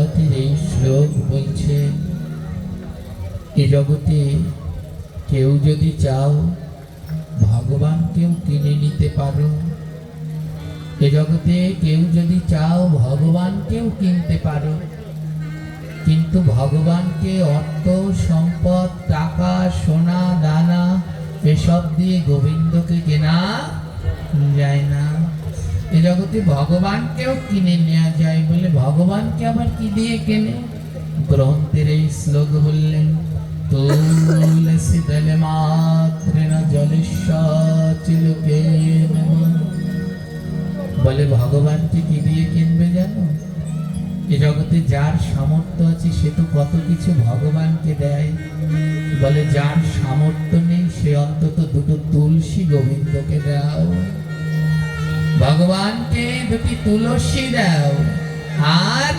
জগতের এই শ্লোক বলছে, এ জগতে কেউ যদি চাও ভগবানকেও কিনে নিতে পারো। এ জগতে কেউ যদি চাও ভগবানকেও কিনতে পারো, কিন্তু ভগবানকে অর্থ সম্পদ টাকা সোনা দানা এসব দিয়ে গোবিন্দকে কেনা যায় না। এ জগতে ভগবানকেও কিনে নেওয়া যায় বলে ভগবানকে আবার কি দিয়ে কেনে? গ্রন্থের এই শ্লোক বললেন, তুলসী দলে মাত্র না জলেশ্বরকে বলে ভগবানকে কি দিয়ে কিনবে জানো? এ জগতে যার সামর্থ্য আছে সে তো কত কিছু ভগবানকে দেয়। বলে যার সামর্থ্য নেই সে অন্তত দুটো তুলসী গোবিন্দকে দাও, ভগবানকে দুটি তুলসী দাও, আর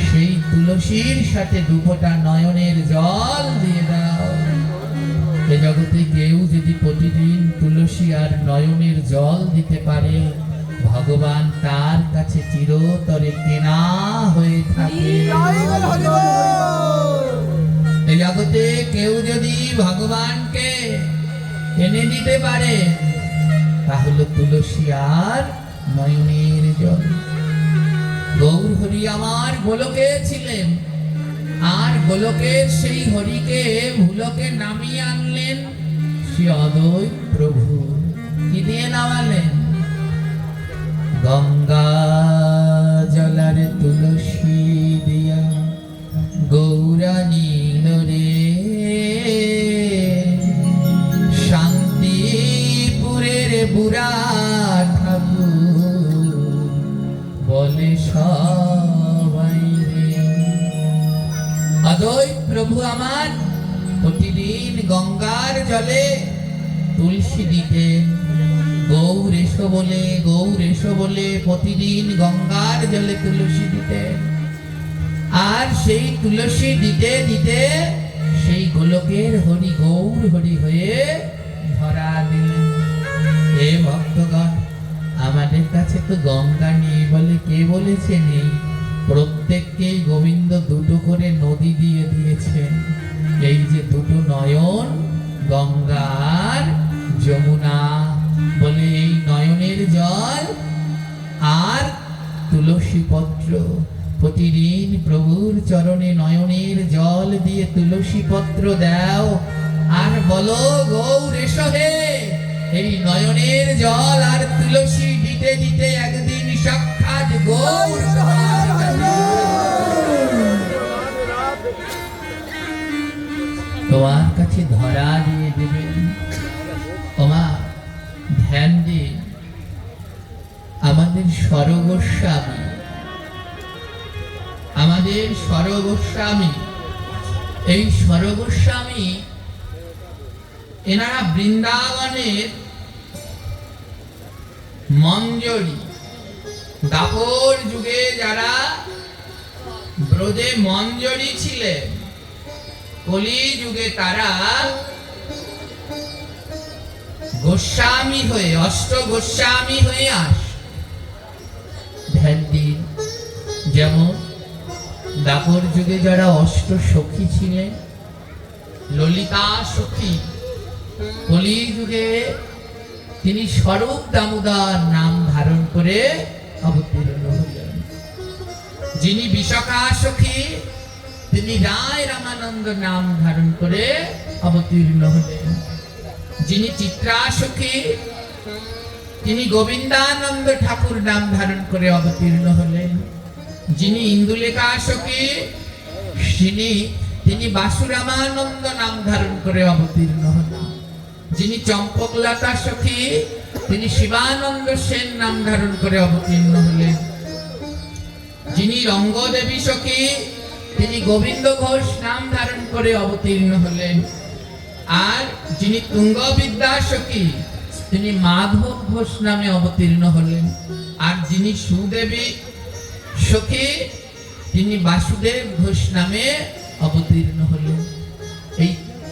সেই তুলসীর সাথে দুফোঁটা নয়নের জল দিয়ে দাও। এ জগতে কেউ যদি প্রতিদিন তুলসী আর নয়নের জল দিতে পারে, ভগবান তার কাছে চিরতরে কেনা হয়ে থাকে। এই জগতে কেউ যদি ভগবানকে এনে দিতে পারে, তাহলে তুলসী আর নয়নের জল। গৌর হরি আমার গোলকে ছিলেন, আর গোলকের সেই হরিকে ভুলকে নামিয়ে আনলেন শ্রী অদ্বৈত প্রভু। কি দিয়ে নামালেন? গঙ্গা জলারে তুলসী দিয়া গৌরা নীল রে, শান্তিপুরের বুড়া ঠাকুর বলে সবাই রে। অদ্বৈত প্রভু আমার প্রতিদিন গঙ্গার জলে তুলসী দিতেন। গৌর এসো বলে, গৌর এসো বলে প্রতিদিন গঙ্গার জলে তুলসী দিতেন। আর সেই তুলসী দিতে দিতে সেই গোলকের হরি গৌর হরি হয়ে ধরা দিলেন। হে ভক্তগণ, আমাদের কাছে তো গঙ্গা নেই বলে কে বলেছে নেই? প্রত্যেককেই গোবিন্দ দুটো করে নদী দিয়ে দিয়েছেন। এই যে দুটো নয়ন, গঙ্গা আর যমুনা, বলে এই নয়নের জল আর তুলসী পত্র। প্রতিদিন প্রভুর চরণে নয়নের জল দিয়ে তুলসী পত্র দাও, আর বলো গৌর এসো হে। এই নয়নের জল আর তুলসী দিতে দিতে একদিন সাক্ষাৎ গৌর তোমার কাছে ধরা দিয়ে দেবেন। ওমা ধ্যান দিন, আমাদের স্বরগোস্বামী, আমাদের স্বরগোস্বামী, এই স্বরগোস্বামী এনারা বৃন্দাবনের মঞ্জরি, দাপর যুগে যারা ব্রজে মঞ্জরি ছিলেন, কলি যুগে তারা গোস্বামী হয়ে, অষ্ট গোস্বামী হয়ে আস। ধ্যান দিন, যেমন দাপর যুগে যারা অষ্ট সখী ছিলেন, ললিতা সখী, কলি যুগে তিনি স্বরূপ দামোদর নাম ধারণ করে অবতীর্ণ হলেন। যিনি বিশাখা সখী, তিনি রায় রামানন্দ নাম ধারণ করে অবতীর্ণ হলেন। যিনি চিত্রা সখী, তিনি গোবিন্দানন্দ ঠাকুর নাম ধারণ করে অবতীর্ণ হলেন। যিনি ইন্দুলেখা সখী, তিনি বাসুরামানন্দ নাম ধারণ করে অবতীর্ণ হলেন। যিনি চম্পকলতা সখী, তিনি শিবানন্দ সেন নাম ধারণ করে অবতীর্ণ হলেন। যিনি রঙ্গদেবী সখী, তিনি গোবিন্দ ঘোষ নাম ধারণ করে অবতীর্ণ হলেন। আর যিনি তুঙ্গবিদ্যা সখী, তিনি মাধব ঘোষ নামে অবতীর্ণ হলেন। আর যিনি সুদেবী সখী, তিনি বাসুদেব ঘোষ নামে অবতীর্ণ হলেন। এই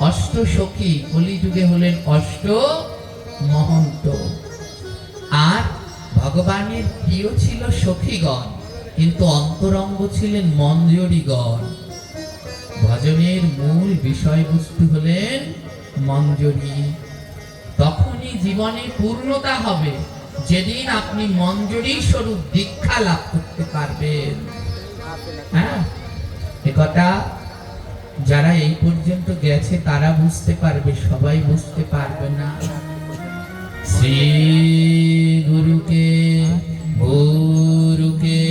অষ্ট সখী কলিযুগে হলেন অষ্ট মহন্ত। আর ভগবানের প্রিয় ছিল সখীগণ, কিন্তু অন্তরঙ্গ ছিলেন মঞ্জরীগণ। ভজনের মূল বিষয়বস্তু হলেন মঞ্জরী। তখনই জীবনে পূর্ণতা হবে যেদিন আপনি মঞ্জরী স্বরূপ দীক্ষা লাভ করতে পারবেন। হ্যাঁ, একথা যারা এই পর্যন্ত গেছে তারা বুঝতে পারবে, সবাই বুঝতে পারবে না। শ্রী গুরুকে গুরুকে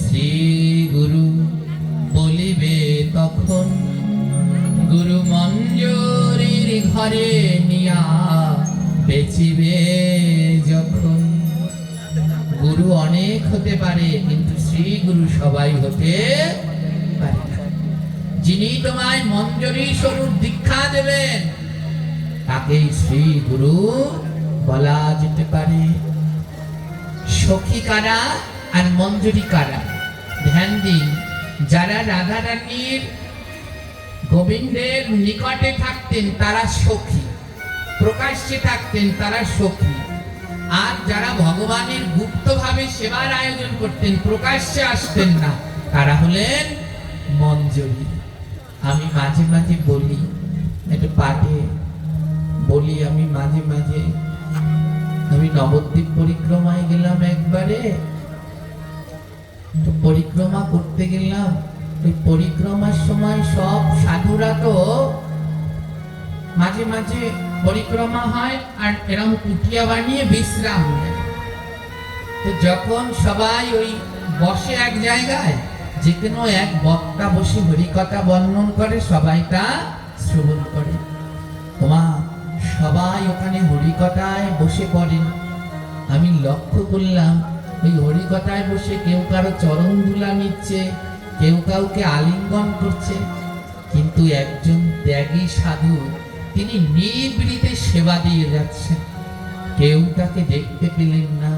শ্রী গুরু বলিবে তখন, গুরু মঞ্জুরির ঘরে নিয়া বেচিবে যখন। গুরু অনেক হতে পারে কিন্তু শ্রী গুরু সবাই হতে পারে না। যিনি তোমায় মঞ্জুরি স্বরূপ দীক্ষা দেবেন তাকেই শ্রী গুরু বলা যেতে পারে। সখী কারা আর মঞ্জুরি কারা? ধ্যান দিন, যারা রাধা রানীর গোবিন্দের নিকটে থাকতেন তারা সখী, প্রকাশ্যে থাকতেন তারা সখী। আর যারা ভগবানের গুপ্তভাবে সেবার আয়োজন করতেন, প্রকাশ্যে আসতেন না, তারা হলেন মঞ্জুরি। আমি মাঝে মাঝে বলি, একটু পাঠে বলি, আমি মাঝে মাঝে আমি নবদ্বীপ পরিক্রমায় গেলাম একবারে, তো পরিক্রমা করতে গেলাম। ওই পরিক্রমার সময় সব সাধুরা তো মাঝে মাঝে পরিক্রমা হয় আর এরকম কুটিয়া বানিয়ে বিশ্রাম নেয়। তো যখন সবাই ওই বসে এক জায়গায়, যে কোনো এক বক্তা বসে হরিকথা বর্ণন করে, সবাই তা শ্রবণ করে। তোমা সবাই ওখানে হরিকথায় বসে পড়েন। আমি লক্ষ্য করলাম ওই হরিকথায় বসে কেউ কারো চরণ ধুলা নিচ্ছে, কেউ কাউকে আলিঙ্গন করছে, কিন্তু একজন ত্যাগী সাধু তিনি নিভৃতে সেবা দিয়ে যাচ্ছেন। কেউ তাকে দেখতে পেলেন না।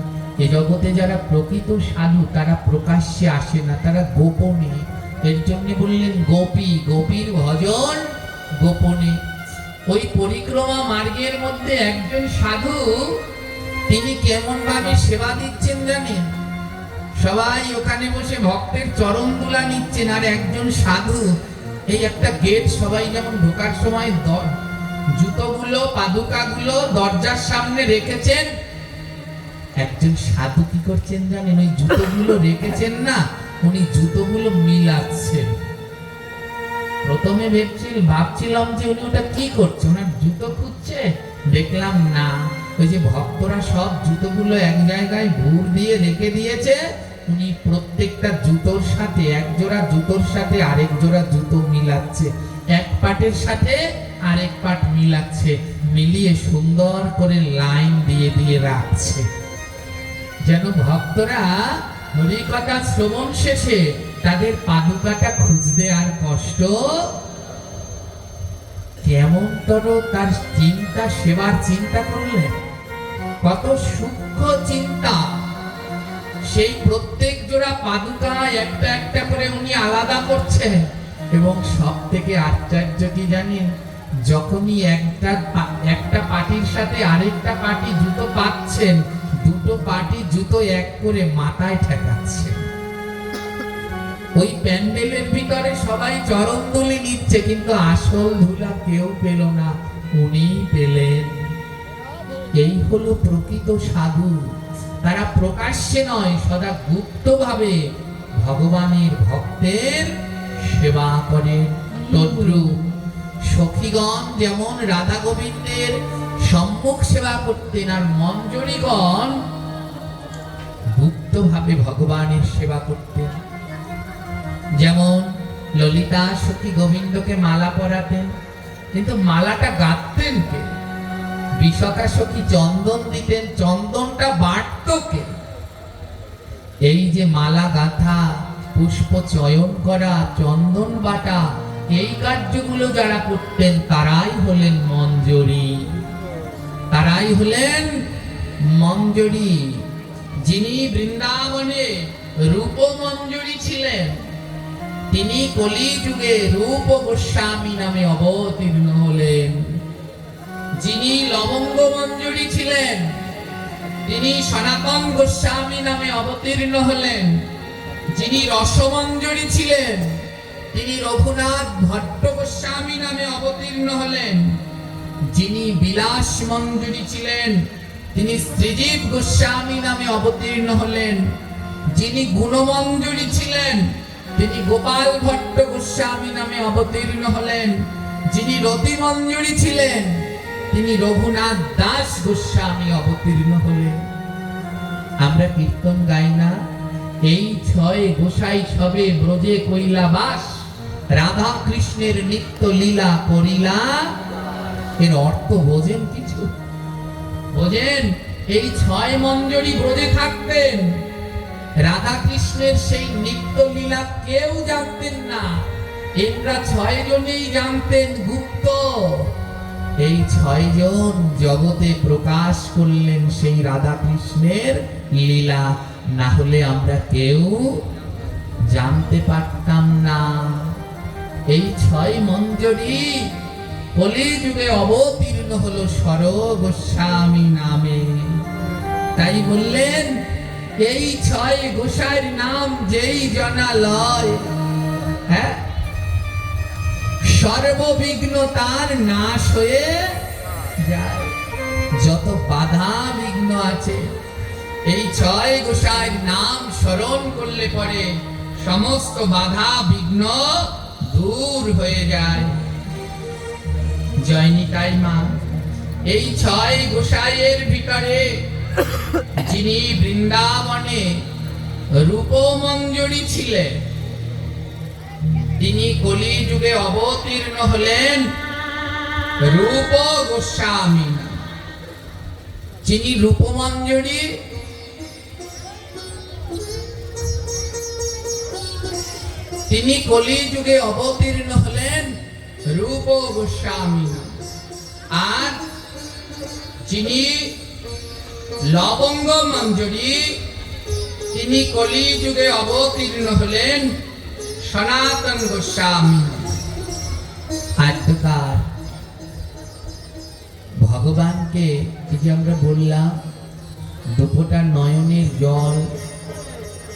এ জগতে যারা প্রকৃত সাধু তারা প্রকাশ্যে আসে না, তারা গোপনে। এর জন্য বললেন গোপী, গোপীর ভজন গোপনে। ওই পরিক্রমা মার্গের মধ্যে একজন সাধু তিনি কেমন ভাবে সেবা দিচ্ছেন জানেন? সবাই ওখানে বসে ভক্তের চরণ দুলা নিচ্ছেন, আর একজন সাধু এই একটা গেট, সবাই যেমন ঢোকার সময় জুতোগুলো পাদুকাগুলো দরজার সামনে রেখেছেন, একজন সাধু কি করছেন জানেন? ওই জুতোগুলো রেখেছেন না, উনি জুতোগুলো মিলাচ্ছেন। প্রথমে ভাবছিলাম যে উনি ওটা কি করছে, ওনার জুতো খুঁজছে। দেখলাম না, ওই যে ভক্তরা সব জুতোগুলো এক জায়গায় ভুর দিয়ে রেখে দিয়েছে, উনি প্রত্যেকটা জুতোর সাথে, এক জোড়া জুতোর সাথে আরেক জোড়া জুতো মিলাচ্ছে, এক পাটের সাথে আরেক পাট মিলাচ্ছে, মিলিয়ে সুন্দর করে লাইন দিয়ে দিয়ে রাখছে, যেন ভক্তরা হরিকথা শ্রবণ শেষে তাদের পাদুকাটা খুঁজতে আর কষ্ট। কেমন তর তার চিন্তা, সেবার চিন্তা করলেন, কত সূক্ষ্ম চিন্তা। সেই প্রত্যেক জোড়া পাদুকা একটা একটা করে উনি আলাদা করছেন। এবং সব থেকে আশ্চর্য কি জানেন? যখনই একটা পাটির সাথে আরেকটা পাটি জুতো পাচ্ছেন, দুটো পাটি জুতো এক করে মাথায় ঠেকাচ্ছেন। ওই প্যান্ডেলের ভিতরে সবাই চরণ ধুলি নিচ্ছে, কিন্তু আসল ধুলা কেউ পেল না, উনি পেলেন। এই হলো প্রকৃত সাধু। তারা প্রকাশ্যে নয়, সদা গুপ্তভাবে ভগবানের ভক্তের সেবা করেন। তদ্রূপ সখীগণ যেমন রাধা গোবিন্দের সম্মুখ সেবা করতেন, আর মঞ্জরীগণ গুপ্তভাবে ভগবানের সেবা করতেন। যেমন ললিতা সখী গোবিন্দকে মালা পরাতেন, কিন্তু মালাটা গাঁথতেন কে? বিশাখা সখী চন্দন দিতেন, চন্দনটা বাটত কে? এই যে মালা গাঁথা, পুষ্প চয়ন করা, চন্দন বাটা, এই কার্যগুলো যারা করতেন তারাই হলেন মঞ্জরী, তারাই হলেন মঞ্জরী। যিনি বৃন্দাবনে রূপ মঞ্জরী ছিলেন, তিনি কলিযুগে রূপ গোস্বামী নামে অবতীর্ণ হলেন। যিনি লবঙ্গ মঞ্জরী ছিলেন, তিনি সনাতন গোস্বামী নামে অবতীর্ণ হলেন। যিনি রসমঞ্জরি ছিলেন তিনি রঘুনাথ ভট্ট গোস্বামী নামে অবতীর্ণ হলেন। যিনি বিলাস মঞ্জুরি ছিলেন তিনি শ্রীজীব গোস্বামী নামে অবতীর্ণ হলেন। যিনি গুণমঞ্জুরি ছিলেন তিনি গোপাল ভট্ট গোস্বামী নামে অবতীর্ণ হলেন। যিনি রতি মঞ্জুরি ছিলেন তিনি রঘুনাথ দাস গোস্বামী অবতীর্ণ হলেন। আমরা কীর্তন গাই না, এই ছয় গোসাই সবে ব্রজে কইলা বাস, রাধা কৃষ্ণের নিত্য লীলা করিলা। এর অর্থ বোঝেন কিছু? বোঝেন? এই ছয় মঞ্জরি ব্রজে থাকতেন, রাধা কৃষ্ণের সেই নিত্য লীলা কেউ জানতেন না, এরা ছয় জনেই জানতেন গুপ্ত। এই ছয় জন জগতে প্রকাশ করলেন সেই রাধা কৃষ্ণের লীলা, না হলে আমরা কেউ জানতে পারতাম না। এই ছয় মঞ্জরি কলিযুগে অবতীর্ণ হলো সর গোস্বামী নামে। তাই বললেন এই ছয় গোসাইয়ের নাম যেই জনা লয়, হ্যাঁ, সর্ববিঘ্ন তার নাশ হয়ে যায়। যত বাধা বিঘ্ন আছে এই ছয় গোসাইয়ের নাম স্মরণ করলে পরে সমস্ত বাধা বিঘ্ন দূর হয়ে যায়। জয়নিতাই মা, এই ছয় গোসাইয়ের ভিতরে যিনি বৃন্দাবনে রূপমঞ্জরি ছিলেন তিনি কলিযুগে অবতীর্ণ হলেন রূপ গোস্বামী। যিনি রূপমঞ্জরি তিনি কলিযুগে অবতীর্ণ হলেন রূপ গোস্বামী। আর যিনি লবঙ্গ মঞ্জরি তিনি কলিযুগে অবতীর্ণ হলেন সনাতন গোস্বামী। আদ্যকার ভগবানকে এই যে আমরা বললাম দুপোটা নয়নের জল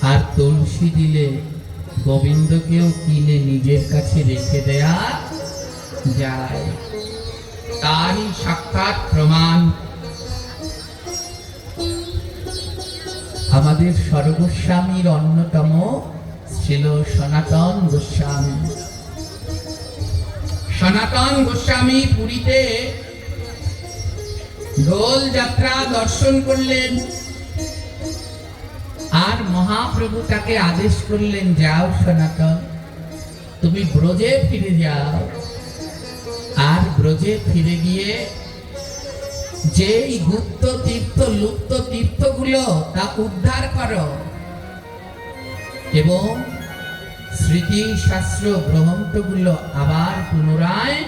আর তুলসী দিলে গোবিন্দকেও কিনে নিজের কাছে রেখে দেয়া যায়, তারই সাক্ষাৎ প্রমাণ আমাদের সর্বস্বামীর অন্যতম ছিল সনাতন গোস্বামী। সনাতন গোস্বামী পুরীতে দোল যাত্রা দর্শন করলেন আর মহাপ্রভু তাকে আদেশ করলেন, যাও সনাতন, তুমি ব্রজে ফিরে যাও। আর ব্রজে ফিরে গিয়ে যেই গুপ্ত তীর্থ লুপ্ত তীর্থগুলো তা উদ্ধার করো এবং স্মৃতি শাস্ত্র গ্রন্থগুলো আবার পুনরায়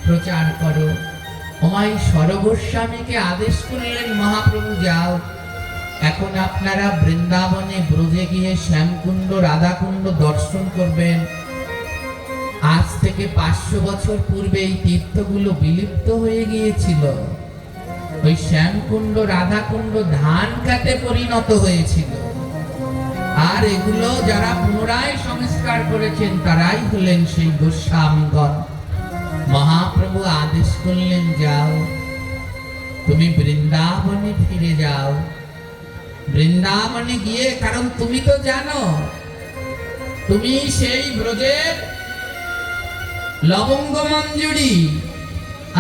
প্রচার করো। ওমাই সরগোস্বামীকে আদেশ করলেন মহাপ্রভু, যাও, এখন আপনারা বৃন্দাবনে ব্রজে গিয়ে শ্যামকুণ্ড রাধাকুণ্ড দর্শন করবেন। আজ থেকে 500 বছর পূর্বে এই তীর্থগুলো বিলুপ্ত হয়ে গিয়েছিল। ওই শ্যামকুণ্ড রাধাকুণ্ড ধান কাটে পরিণত হয়েছিল। আর এগুলো যারা পুনরায় সংস্কার করেছেন তারাই হলেন সেই গোস্বামীগণ। মহাপ্রভু আদেশ করলেন, যাও, তুমি বৃন্দাবনে ফিরে যাও। বৃন্দাবনে গিয়ে, কারণ তুমি তো জানো তুমি সেই ব্রজের লবঙ্গ মঞ্জুরি,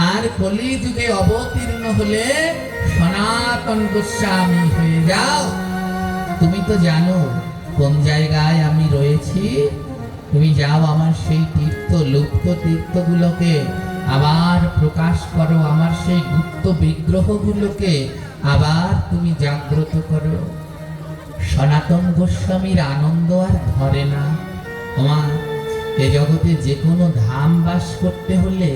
আর কলিযুগে অবতীর্ণ হলে সনাতন গোস্বামী হয়ে যাও। তুমি তো জানো কোন জায়গায় আমি রয়েছি, তুমি যাও আমার সেই তীর্থ লুপ্ত তীর্থগুলোকে আবার প্রকাশ করো, আমার সেই গুপ্ত বিগ্রহগুলোকে আবার তুমি জাগ্রত করো। সনাতন গোস্বামীর আনন্দ আর ধরে না। আমার এ জগতে যে কোনো ধাম বাস করতে হলে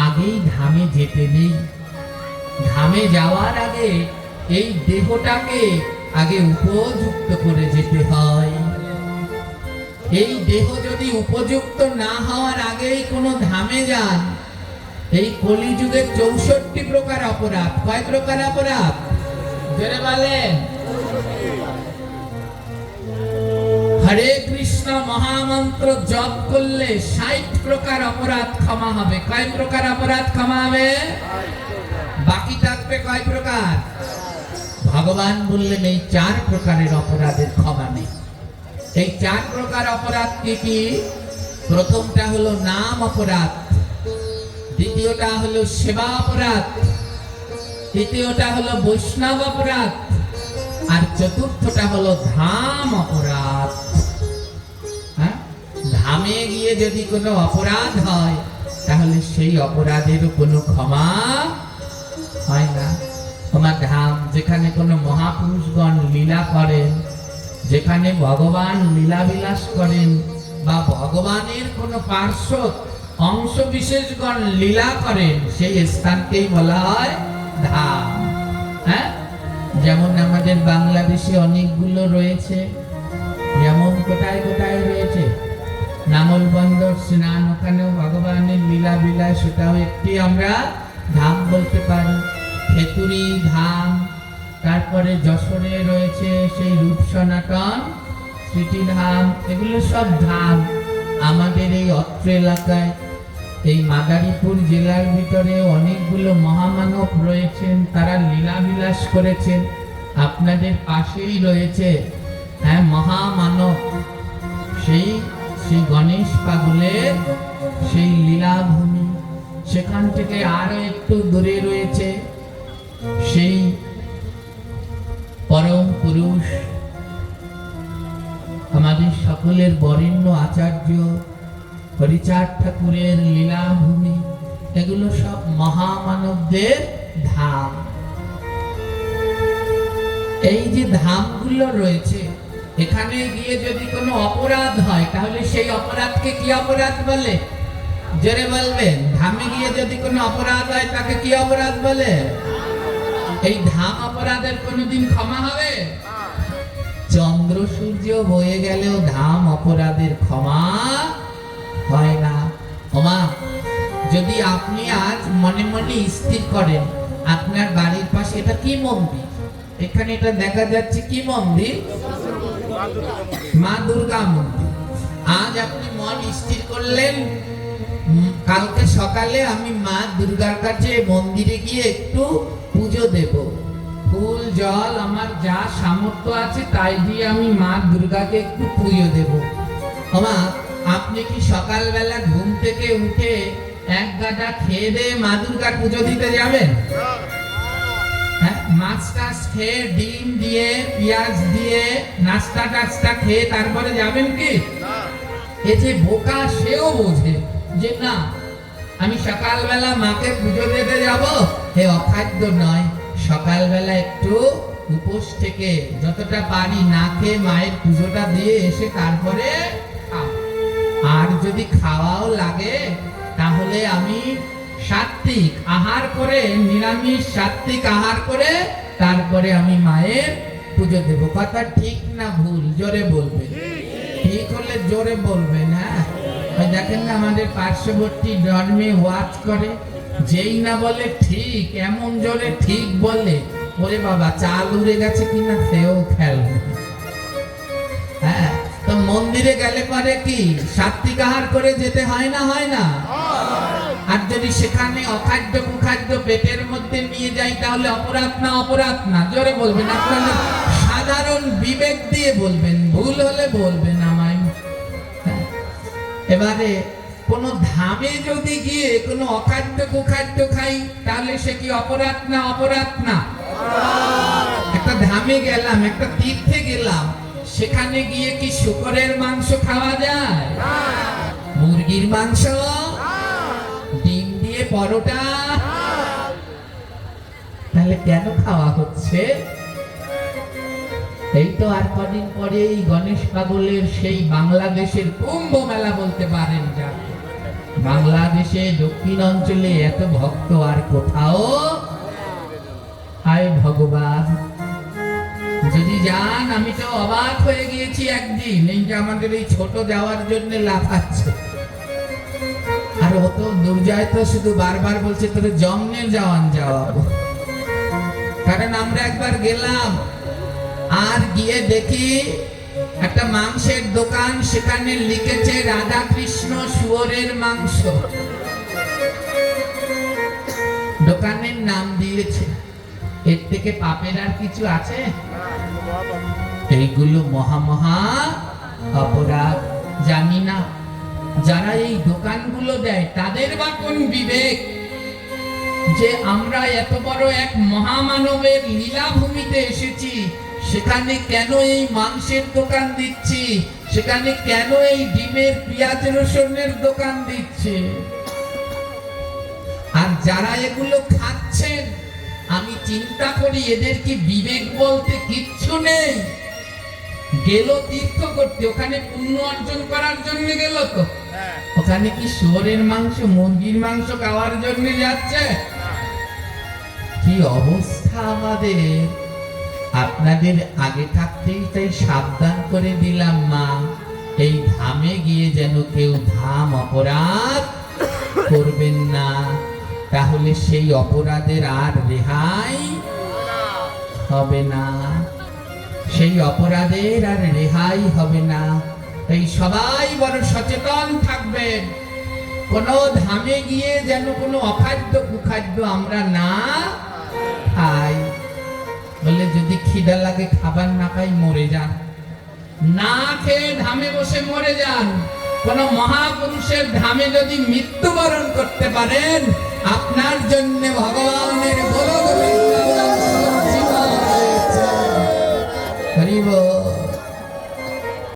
আগেই ধামে যেতে নেই। ধামে যাওয়ার আগে এই দেহটাকে আগে উপযুক্ত করে যেতে হয়। এই দেহ যদি উপযুক্ত না হওয়ার আগেই কোনো ধামে যান, এই কলিযুগের 64 প্রকার অপরাধ। কয় প্রকার অপরাধ? জোরে বলেন। হরে কৃষ্ণ মহামন্ত্র জপ করলে 60 প্রকার অপরাধ ক্ষমা হবে। কয় প্রকার অপরাধ ক্ষমা হবে? বাকি থাকবে কয় প্রকার? ভগবান বললেন এই 4 প্রকারের অপরাধের ক্ষমা নেই। এই 4 প্রকার অপরাধ কি কি? প্রথমটা হলো নাম অপরাধ, দ্বিতীয়টা হলো সেবা অপরাধ, তৃতীয়টা হলো বৈষ্ণব অপরাধ, আর চতুর্থটা হলো ধাম অপরাধ। হ্যাঁ, ধামে গিয়ে যদি কোনো অপরাধ হয় তাহলে সেই অপরাধের কোনো ক্ষমা হয় না। তোমার ধাম যেখানে কোনো মহাপুরুষগণ লীলা করেন, যেখানে ভগবান লীলা বিলাস করেন, বা ভগবানের কোনো পার্শ্বদ অংশ বিশেষগণ লীলা করেন, সেই স্থানকেই বলা হয় ধাম। হ্যাঁ, যেমন আমাদের বাংলাদেশে অনেকগুলো রয়েছে, যেমন কোথায় কোথায় রয়েছে নামল বন্দর স্নান, ওখানেও ভগবানের লীলা বিলাস, সেটাও একটি আমরা ধাম বলতে পারি। খেতুরি ধাম, তারপরে যশোরে রয়েছে সেই রূপ সনাতন স্মৃতি ধাম, এগুলো সব ধাম। আমাদের এই অত্র এলাকায় এই মাদারীপুর জেলার ভিতরে অনেকগুলো মহামানব রয়েছেন, তারা লীলা বিলাস করেছেন। আপনাদের পাশেই রয়েছে হ্যাঁ মহামানব, সেই গণেশ পাগলের সেই লীলাভূমি। সেখান থেকে আরো একটু দূরে রয়েছে সেই পরম পুরুষ আমাদের সকলের বরেণ্য আচার্য হরিচাঁদ ঠাকুরের লীলাভূমি। এগুলো সব মহামানবদের ধাম। এই যে ধামগুলো রয়েছে, এখানে গিয়ে যদি কোনো অপরাধ হয় তাহলে সেই অপরাধকে কি অপরাধ বলে? জোরে বলবেন। ধামে গিয়ে যদি কোনো অপরাধ হয় তাকে কি অপরাধ বলে? এই ধাম অপরাধের কোনোদিন ক্ষমা হবে? চন্দ্র সূর্য বয়ে গেলেও ধাম অপরাধের ক্ষমা হয় না। ওমা, যদি আপনি আজ মনে মনে স্থির করেন আপনার বাড়ির পাশে এটা কি মন্দির, এখানে এটা দেখা যাচ্ছে কি মন্দির? মা দুর্গা মন্দির। আজ আপনি মন স্থির করলেন কালকে সকালে আমি মা দুর্গার কাছে মন্দিরে গিয়ে একটু পুজো দেব, ফুল জল আমার যা সামর্থ্য আছে তাই দিয়ে আমি মা দুর্গাকে একটু পুজো দেব। ওমা, আপনি কি সকালবেলা ঘুম থেকে উঠে এক গাদা খেয়ে দিয়ে মা দুর্গার পুজো দিতে যাবেন? মাছ টাছ খেয়ে ডিম দিয়ে পেঁয়াজ দিয়ে নাস্তা টাস্তা খেয়ে তারপরে যাবেন কি? এ যে বোকা সেও বোঝে যে না, আমি সকালবেলা মাকে পুজো দিতে যাব, হে অখাদ্য নয়, সকালবেলা একটু উপোস থেকে যতটা পারি না খেয়ে মায়ের পুজোটা দিয়ে এসে তারপরে আর যদি খাওয়াও লাগে তাহলে আমি সাত্বিক আহার করে, নিরামিষ সাত্বিক আহার করে তারপরে আমি মায়ের পুজো দেব। কথা ঠিক না ভুল? জোরে বলবে। ঠিক হলে জোরে বলবে না। দেখেন না আমাদের পার্শ্ববর্তী ধর্মে ওয়াজ করে, যেই না বলে ঠিক, এমন জোরে ঠিক বলে ওরে বাবা চাল উড়ে গেছে কিনা সেও খেয়াল নেই। হ্যাঁ, তো মন্দিরে গেলে পরে কি সাত্বিক আহার করে যেতে হয় না? হয় না? আর যদি সেখানে অখাদ্য কুখাদ্য পেটের মধ্যে নিয়ে যাই তাহলে অপরাধ না? অপরাধ না? জোরে বলবেন। আপনারা সাধারণ বিবেক দিয়ে বলবেন, ভুল হলে বলবেন আমায়। এবারে কোন ধামে যদি গিয়ে কোনো অখাদ্য কুখাদ্য খাই তাহলে সে কি অপরাধ না? অপরাধ না? একটা ধামে গেলাম, একটা তীর্থে গেলাম, সেখানে গিয়ে কি শূকরের মাংস খাওয়া যায়? মুরগির মাংস, ডিম দিয়ে পরোটা, তাহলে কেন খাওয়া হচ্ছে? এই তো আর কদিন পরেই গণেশ পাগলের সেই বাংলাদেশের কুম্ভ মেলা বলতে পারেন যাকে। বাংলাদেশে দক্ষিণ অঞ্চলে এত ভক্ত আর কোথাও। হায় ভগবান, যদি যান, আমি তো অবাক হয়ে গিয়েছি একদিন, এই যে আমাদের এই ছোট যাওয়ার জন্য লাফাচ্ছে, আর ও তো দুর্জয় তো শুধু বারবার বলছে তোরে জমনে যাওয়ান যাওয়াবো। কারণ আমরা একবার গেলাম আর গিয়ে দেখি একটা মাংসের দোকান, সেখানে লিখেছে রাধা কৃষ্ণ শুয়োরের মাংস, দোকানের নাম দিয়েছে। এর থেকে পাপের আর কিছু আছে? এইগুলো মহা মহা অপরাধ। জানি না যারা এই দোকানগুলো দেয় তাদের বা কোন বিবেক যে আমরা এত বড় এক মহামানবের লীলাভূমিতে এসেছি, সেখানে কেন এই মাংসের দোকান দিচ্ছি, সেখানে কেন এই ডিমের পেঁয়াজ রসুনের দোকান দিচ্ছে। আর যারা এগুলো খাচ্ছেন, আমি চিন্তা করি এদের কি বিবেক বলতে কিচ্ছু নেই? গেল তীর্থ করতে, ওখানে পুণ্য অর্জন করার জন্য গেল, তো ওখানে কি শুয়োরের মাংস মুরগির মাংস খাওয়ার জন্য যাচ্ছে? কি অবস্থা আমাদের! আপনাদের আগে থাকতেই তাই সাবধান করে দিলাম মা, এই ধামে গিয়ে যেন কেউ ধাম অপরাধ করবেন না, তাহলে সেই অপরাধের আর রেহাই হবে না, সেই অপরাধের আর রেহাই হবে না। তাই সবাই বড় সচেতন থাকবেন, কোন ধামে গিয়ে যেন কোনো অখাদ্য কুখাদ্য আমরা না খাই। বলে যদি খিদা লাগে খাবার না খাই মরে যান, না খেয়ে ধামে বসে মরে যান। কোন মহাপুরুষের ধামে যদি মৃত্যুবরণ করতে পারেন, আপনার জন্য ভগবানের বড়